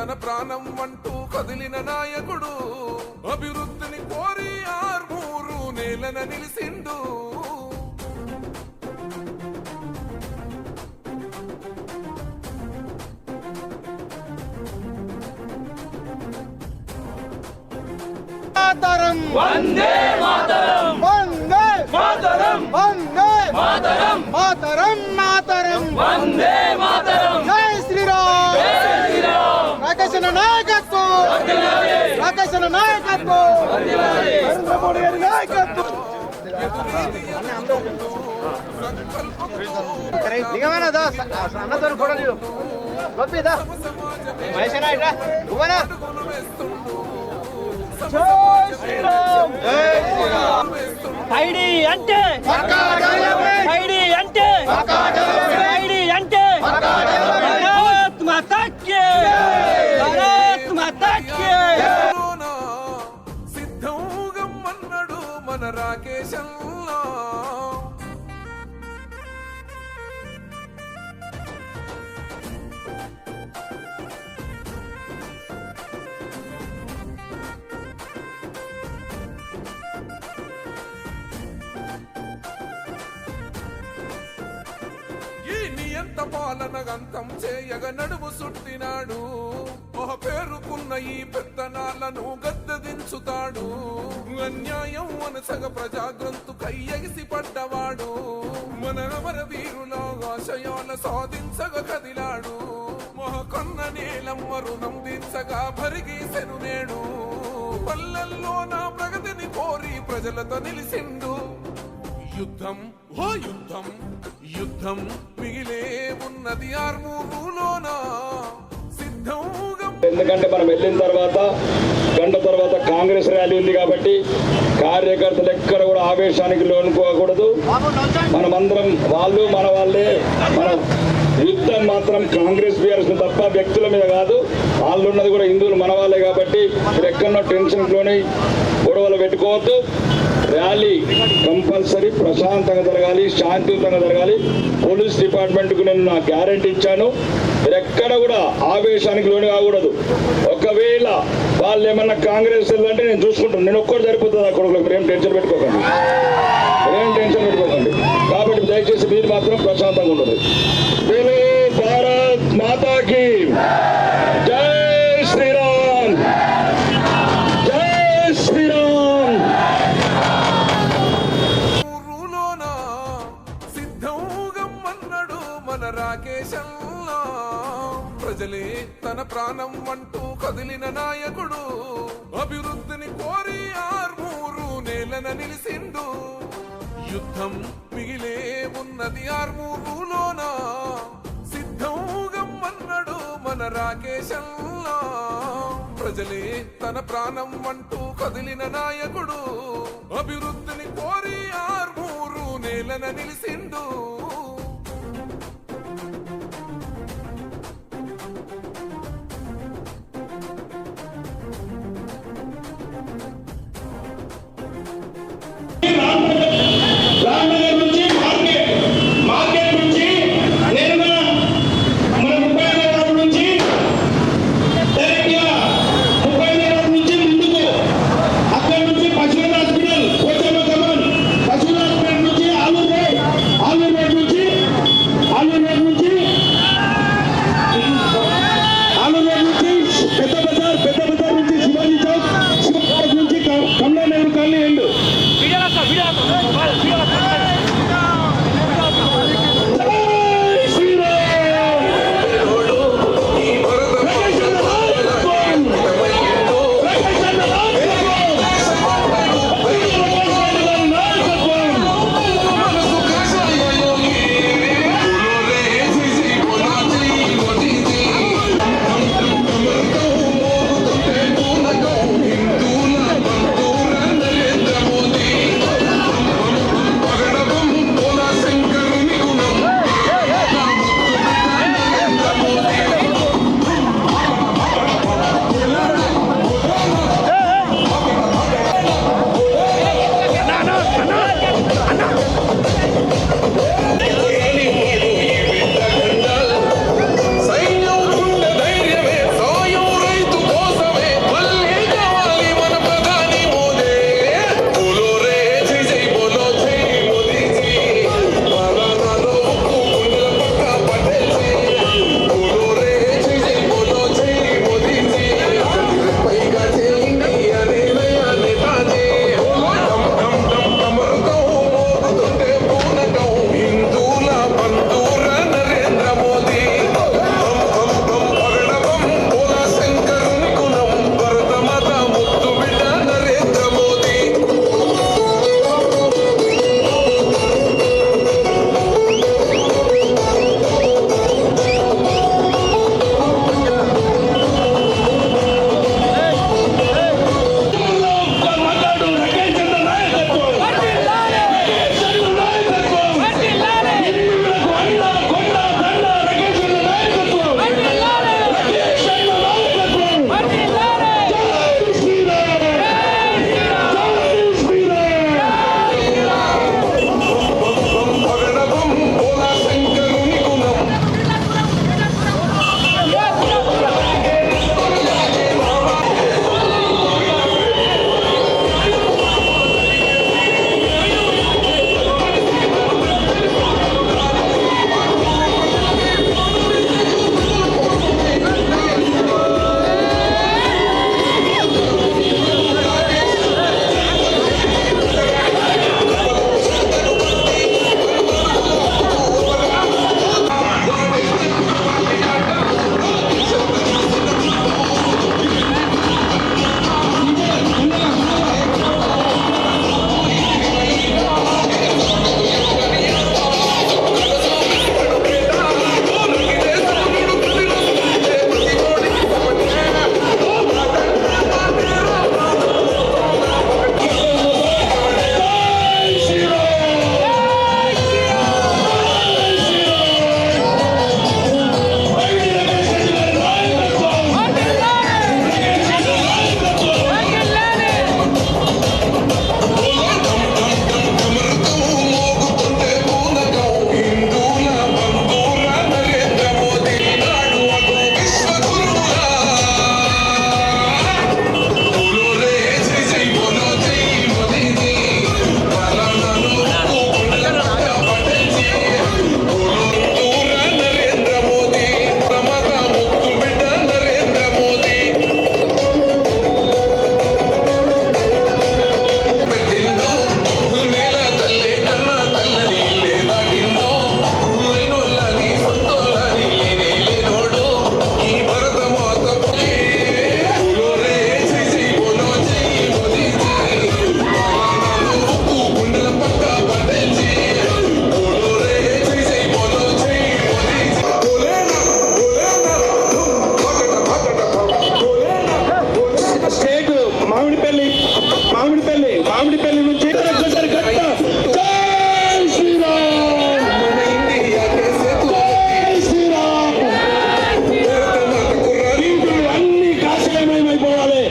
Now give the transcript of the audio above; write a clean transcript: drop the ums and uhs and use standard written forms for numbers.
తన ప్రాణం అంటూ కదిలిన నాయకుడు అభివృద్ధిని కోరి ఆర్మూరు నేలన నిలిసిండు వందే మాతరం వందే మాతరం వందే మాతరం మాతరం మాతరం వందే మాతరం జై శ్రీరామ్ జై శ్రీరామ్ రాకేశన నాయకత్వం వర్ధిల్లాలి రాకేశన నాయకత్వం వర్ధిల్లాలి నరేంద్ర మోడీ గారి నాయకత్వం నిగమన దాస్ అన్నతో ఫోటో లియో గోపి దా మైసనా ఇట్లా నువ్వనా జై శ్రీరామ్ జై శ్రీరామ్ ఐడి అంటే ఐడి అంటే ఐడి అంటే భారత్ మాతా కీ భారత్ మాతా కీ సిద్ధంగా మన్నడు మన రాకేశంలో నియంత పాలన గంతం చేయగ నడుము సుట్టినాడు ఒక పేరుకున్న ఈ పెత్తనాలను గద్దెదించుతాడు అన్యాయం అనసగ ప్రజాగ్రంథు కయ్యగిసి పడ్డవాడు మన అమర వీరుల ఆశయాల సాధించగ కదిలాడు మహకన్న నేలమ్మ రుణం తీర్చగా భరిగీసెను నేడు పల్లెల్లో నా ప్రగతిని కోరి ప్రజలతో నిలిసిండు యుద్ధం ఓ యుద్ధం యుద్ధం మిగిలే ఉన్నది ఆర్మూరులోన సిద్ధంగా ఎందుకంటే మనం వెళ్ళిన తర్వాత గంట తర్వాత కాంగ్రెస్ ర్యాలీ ఉంది కాబట్టి కార్యకర్తలు ఎక్కడ కూడా ఆవేశానికి లోనుకోకూడదు. మనమందరం వాళ్ళు మన వాళ్ళే. మన యుద్ధం మాత్రం కాంగ్రెస్ బీఆర్ఎస్ తప్ప వ్యక్తుల మీద కాదు. వాళ్ళు ఉన్నది కూడా హిందువులు మన వాళ్ళే కాబట్టి మీరు ఎక్కడో టెన్షన్లోనే గొడవలు పెట్టుకోవద్దు. ర్యాలీ కంపల్సరీ ప్రశాంతంగా జరగాలి, శాంతియుతంగా జరగాలి. పోలీస్ డిపార్ట్మెంట్కు నేను నా గ్యారెంటీ ఇచ్చాను. మీరు ఎక్కడ కూడా ఆవేశానికి లోను కాకూడదు. ఒకవేళ వాళ్ళు ఏమన్నా కాంగ్రెస్ అంటే నేను చూసుకుంటాను. నేను ఒక్కటి సరిపోతుంది అక్కడ. మీరు ఏం టెన్షన్ పెట్టుకోకండి, కాబట్టి దయచేసి మీరు మాత్రం ప్రశాంతంగా ఉండదు. భారత్ మాతాకి జై శ్రీరామ్, జై శ్రీరామ్. మన రాకేశంలో ప్రజలే తన ప్రాణం అంటూ కదిలిన నాయకుడు అభివృద్ధిని కోరి ఆర్మూరు నేలన నిలిసిండు యుద్ధం మిగిలే ఉన్నది ఆర్మూరులోన సిద్ధంగా మన్నడు మన రాకేశంలో ప్రజలే తన ప్రాణం అంటూ కదిలిన నాయకుడు అభివృద్ధిని కోరి ఆర్మూరు నేలన నిలిసిండు ఆలూరు మాయమైపోవాలి.